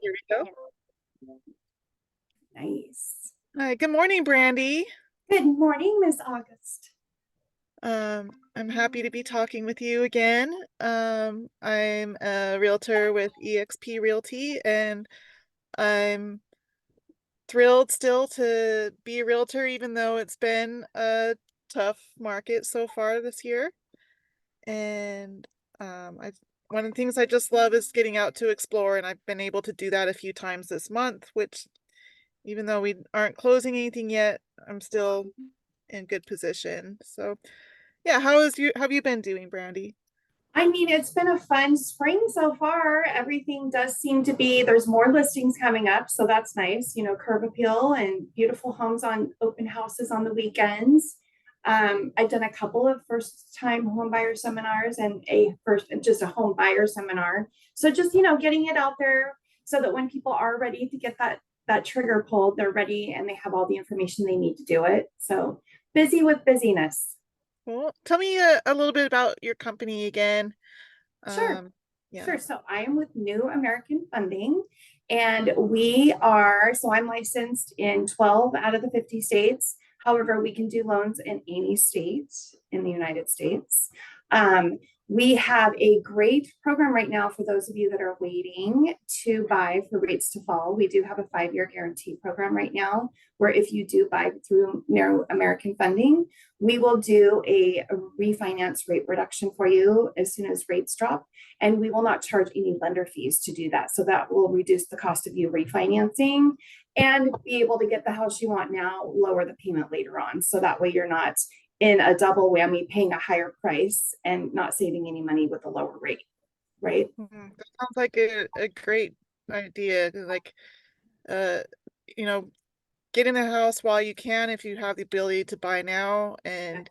Here we go. Nice. Hi, good morning, Brandi. Good morning, Miss August. I'm happy to be talking with you again. I'm a realtor with EXP Realty, and I'm thrilled still to be a realtor, even though it's been a tough market so far this year. And I one of the things I just love is getting out to explore, and I've been able to do that a few times this month, which even though we aren't closing anything yet, I'm still in good position. So yeah, how have you been doing, Brandi? I mean, it's been a fun spring so far. Everything does seem to be, there's more listings coming up. So that's nice, curb appeal and beautiful homes on open houses on the weekends. I've done a couple of first time home buyer seminars and just a home buyer seminar. So just, getting it out there so that when people are ready to get that trigger pulled, they're ready and they have all the information they need to do it. So busy with busyness. Well, tell me a little bit about your company again. Sure. Um, yeah. Sure. So I am with New American Funding, and so I'm licensed in 12 out of the 50 states. However, we can do loans in any state in the United States. Um, we have a great program right now for those of you that are waiting to buy for rates to fall. We do have a 5-year guarantee program right now, where if you do buy through New American Funding, we will do a refinance rate reduction for you as soon as rates drop, and we will not charge any lender fees to do that. So that will reduce the cost of you refinancing and be able to get the house you want now, lower the payment later on. So that way you're not in a double whammy, paying a higher price and not saving any money with a lower rate, right? That sounds like a great idea. Like, uh, you know, get in the house while you can if you have the ability to buy now. And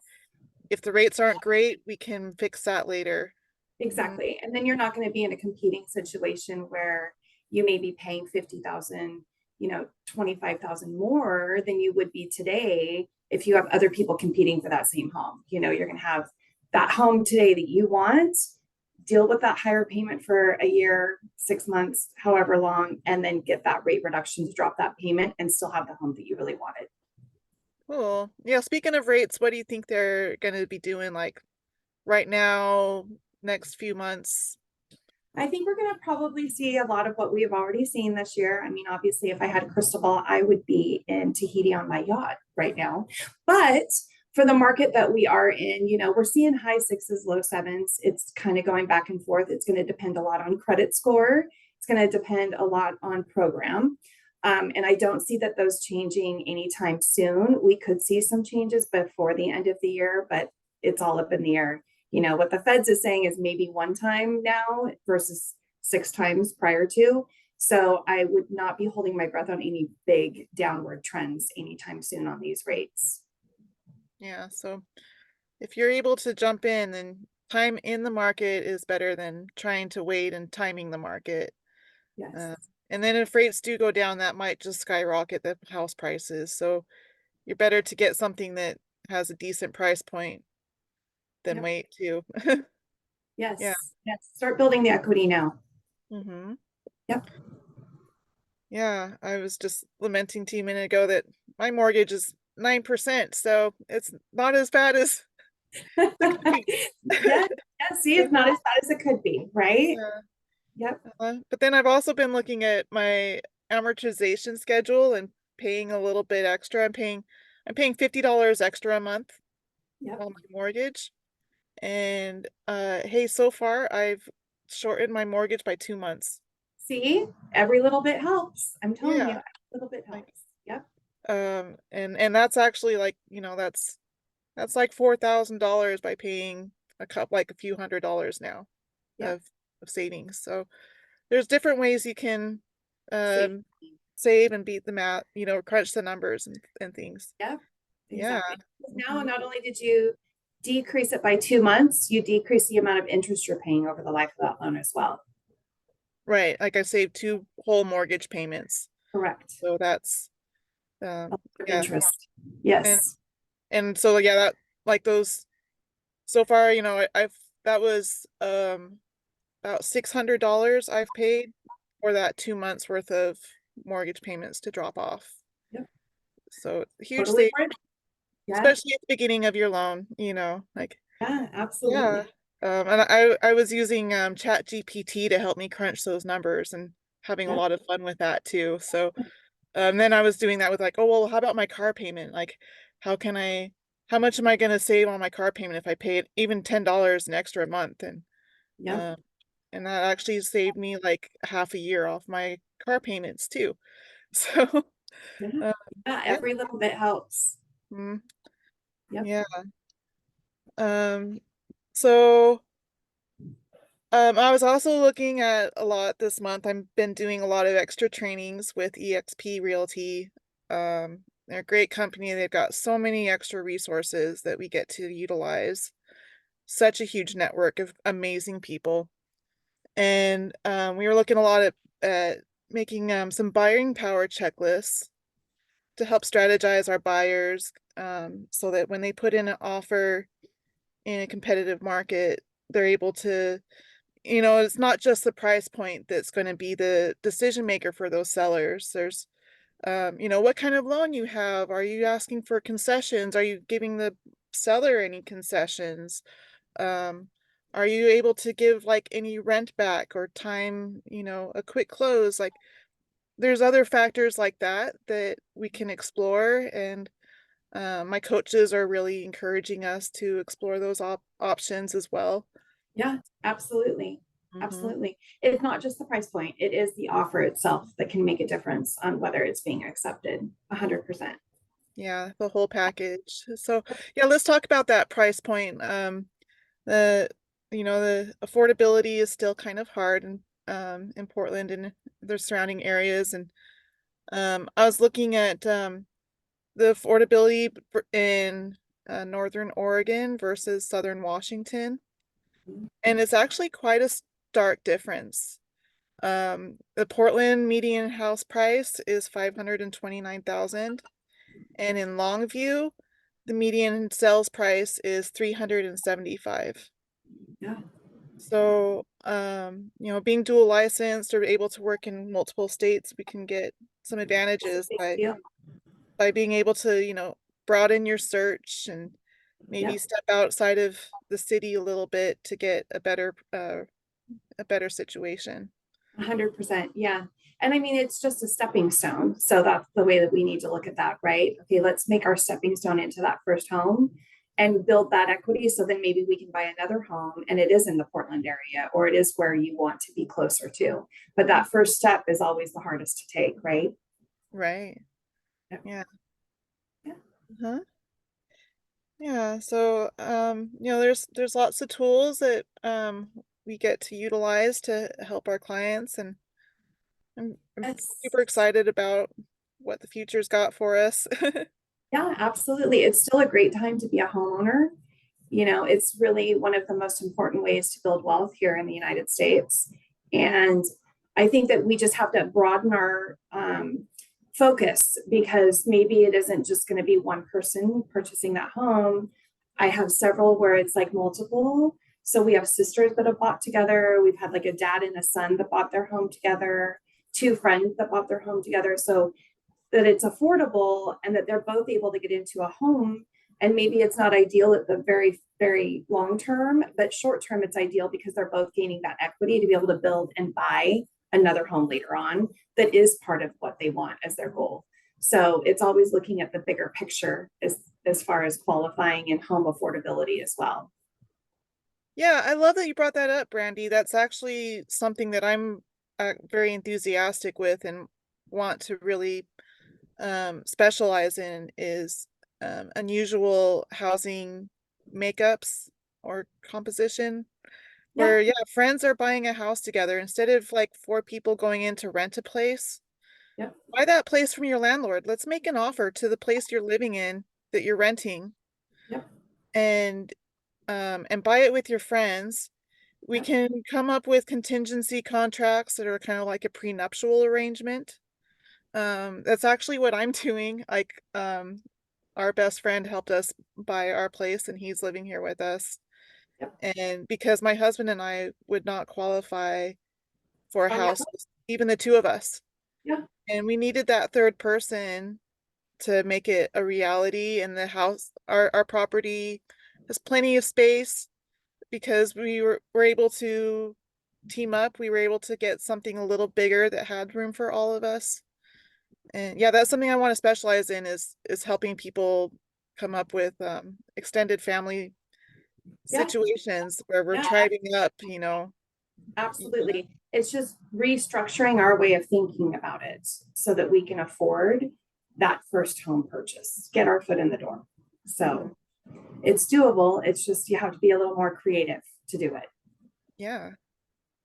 if the rates aren't great, we can fix that later. Hmm. Exactly. And then you're not going to be in a competing situation where you may be paying 50,000, 25,000 more than you would be today if you have other people competing for that same home. You're going to have that home today that you want, deal with that higher payment for a year, 6 months, however long, and then get that rate reduction to drop that payment and still have the home that you really wanted. Cool. Yeah, speaking of rates, what do you think they're going to be doing like right now, next few months? I think we're going to probably see a lot of what we have already seen this year. I mean, obviously, if I had a crystal ball, I would be in Tahiti on my yacht right now. But for the market that we are in, we're seeing high sixes, low sevens. It's kind of going back and forth. It's going to depend a lot on credit score. It's going to depend a lot on program. And I don't see that those changing anytime soon. We could see some changes before the end of the year, but it's all up in the air. What the Feds is saying is maybe one time now versus 6 times prior to. So I would not be holding my breath on any big downward trends anytime soon on these rates. Yeah, so if you're able to jump in, then time in the market is better than trying to wait and timing the market. Yes. Uh, and then if rates do go down, that might just skyrocket the house prices. So you're better to get something that has a decent price point than Yep. wait too. Yeah. Yes. Yes. Start building the equity now. Hmm. Yep. Yeah, I was just lamenting to you a minute ago that my mortgage is 9%, so it's not as bad as it could be. Yeah. Yeah. See, it's not as bad as it could be, right? Yeah. Yep. But then I've also been looking at my amortization schedule and paying a little bit extra. I'm paying $50 extra a month Yep. on my mortgage. And hey, so far I've shortened my mortgage by 2 months. See, every little bit helps. I'm telling you, Yeah. every little bit Like helps. Yep. and that's actually like, that's like $4,000 by paying like a few $100s now Yep. of savings. So there's different ways you can Safe. um save and beat the math, crunch the numbers and things. Yep. Yeah. Exactly. Now, Hmm. not only did you decrease it by 2 months, you decrease the amount of interest you're paying over the life of that loan as well. Right. Like I saved two whole mortgage payments. Correct. So that's yeah. Interest. And Yes. and so yeah, that like those so far, I've that was about $600 I've paid for that 2 months worth of mortgage payments to drop off. Yep. So huge Totally save, worth it. Yeah, especially at the beginning of your loan, like, yeah, yeah. absolutely. And I was using Chat GPT to help me crunch those numbers and having a Yep, lot of fun with that too. So then I was doing that with like, oh, well, how about my car payment? Like, how can I, how much am I going to save on my car payment if I pay it even $10 an extra a month? yep, Um, and that actually saved me like half a year off my car payments too. So, yeah. uh, Yeah, yeah, every little bit helps. mm, Yep. yeah. Um, so, I was also looking at a lot this month. I've been doing a lot of extra trainings with EXP Realty. They're a great company. They've got so many extra resources that we get to utilize. Such a huge network of amazing people. And we were looking a lot at making some buying power checklists to help strategize our buyers, so that when they put in an offer in a competitive market, they're able to, it's not just the price point that's going to be the decision maker for those sellers. There's, what kind of loan you have. Are you asking for concessions? Are you giving the seller any concessions? Um, are you able to give like any rent back or time, a quick close? Like, there's other factors like that that we can explore, and my coaches are really encouraging us to explore those options as well. Yeah, absolutely. Hmm. Absolutely. It's not just the price point, it is the offer itself that can make a difference on whether it's being accepted. 100%. Yeah, the whole package. So, yeah, let's talk about that price point. The the affordability is still kind of hard in Portland and the surrounding areas, and I was looking at the affordability in Northern Oregon versus Southern Washington, and it's actually quite a stark difference. The Portland median house price is 529,000, and in Longview, the median sales price is 375. Yeah, So, being dual licensed or able to work in multiple states, we can get some it's a advantages big by deal. being able to, broaden your search and maybe Yep, step outside of the city a little bit to get a better situation. 100%. Yeah. And I mean, it's just a stepping stone. So that's the way that we need to look at that, right? Okay, let's make our stepping stone into that first home and build that equity. So then maybe we can buy another home and it is in the Portland area or it is where you want to be closer to. But that first step is always the hardest to take, right? Right. Yep. Yeah. Yeah. Huh? Yeah. So, there's lots of tools that we get to utilize to help our clients, and I'm Yes. super excited about what the future's got for us. Yeah, absolutely. It's still a great time to be a homeowner. You know, it's really one of the most important ways to build wealth here in the United States. And I think that we just have to broaden our focus because maybe it isn't just going to be one person purchasing that home. I have several where it's like multiple. So we have sisters that have bought together. We've had like a dad and a son that bought their home together, two friends that bought their home together. So that it's affordable and that they're both able to get into a home. And maybe it's not ideal at the very, very long term, but short term, it's ideal because they're both gaining that equity to be able to build and buy another home later on that is part of what they want as their goal. So it's always looking at the bigger picture as far as qualifying and home affordability as well. Yeah, I love that you brought that up, Brandy. That's actually something that I'm very enthusiastic with and want to really specialize in is unusual housing makeups or composition, Yeah, where, yeah, friends are buying a house together instead of like four people going in to rent a place. yeah, Buy that place from your landlord. Let's make an offer to the place you're living in that you're renting, yeah, and buy it with your friends. We yeah, can come up with contingency contracts that are kind of like a prenuptial arrangement. That's actually what I'm doing. Like, our best friend helped us buy our place and he's living here with us. yeah. And because my husband and I would not qualify for a On that house one. even the two of us. Yeah. And we needed that third person to make it a reality. And the house, our property has plenty of space because were able to team up. We were able to get something a little bigger that had room for all of us. And yeah, that's something I want to specialize in is helping people come up with extended family Yeah. situations where we're Yeah. driving up, you know. Yeah. Absolutely. It's just restructuring our way of thinking about it so that we can afford that first home purchase, get our foot in the door. Mhm. So it's doable. It's just you have to be a little more creative to do it. Yeah.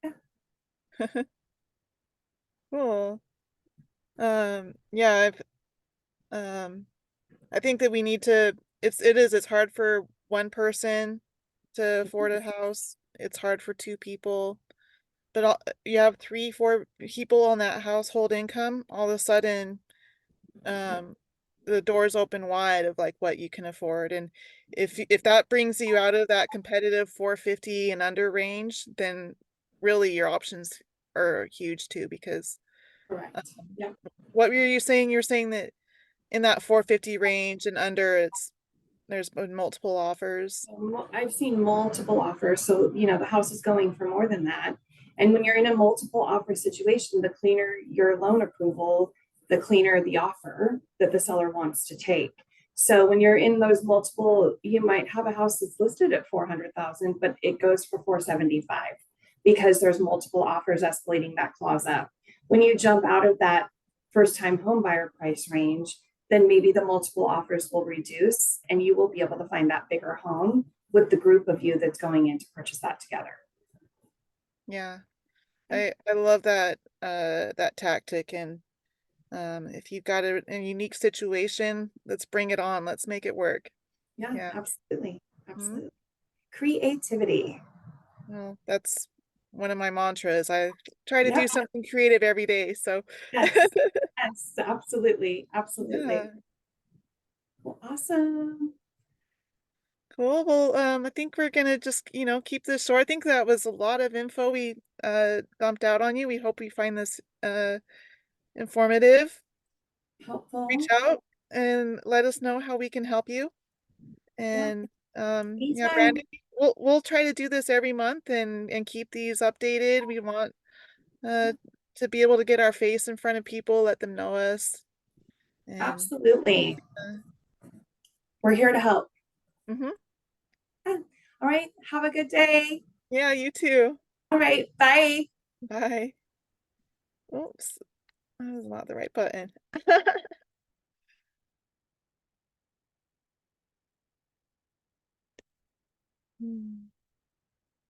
Yeah. Cool. Yeah, um I think that we need to it's hard for one person to afford a house. It's hard for two people. But you have three, four people on that household income, all of a sudden, um, the doors open wide of like what you can afford. And if that brings you out of that competitive 450 and under range, then really your options are huge too, because Correct. Yeah. what were you saying? You're saying that in that 450 range and under, there's been multiple offers. I've seen multiple offers. So, the house is going for more than that. And when you're in a multiple offer situation, the cleaner your loan approval, the cleaner the offer that the seller wants to take. So when you're in those multiple, you might have a house that's listed at 400,000, but it goes for 475 because there's multiple offers escalating that clause up. When you jump out of that first time home buyer price range, then maybe the multiple offers will reduce and you will be able to find that bigger home with the group of you that's going in to purchase that together. Yeah. I love that tactic. And if you've got a unique situation, let's bring it on. Let's make it work. Yeah, Yeah. absolutely. Mhm. Absolutely. Creativity. Well, that's one of my mantras. I try to Yep. do something creative every day. So Yes. Yes. Absolutely. Absolutely. yeah, Well, awesome. cool. Well, I think we're gonna just, keep this short. I think that was a lot of info we dumped out on you. We hope we find this informative. Reach Helpful. out and let us know how we can help you. Yeah. And yeah, Anytime. Brandi, we'll try to do this every month and keep these updated. We want uh to be able to get our face in front of people, let them know us. And Absolutely. uh, We're here to help. mhm. Yeah. All right. Have a good day. Yeah, you too. All right. Bye. Bye. Oops, that was not the right button. Hmm.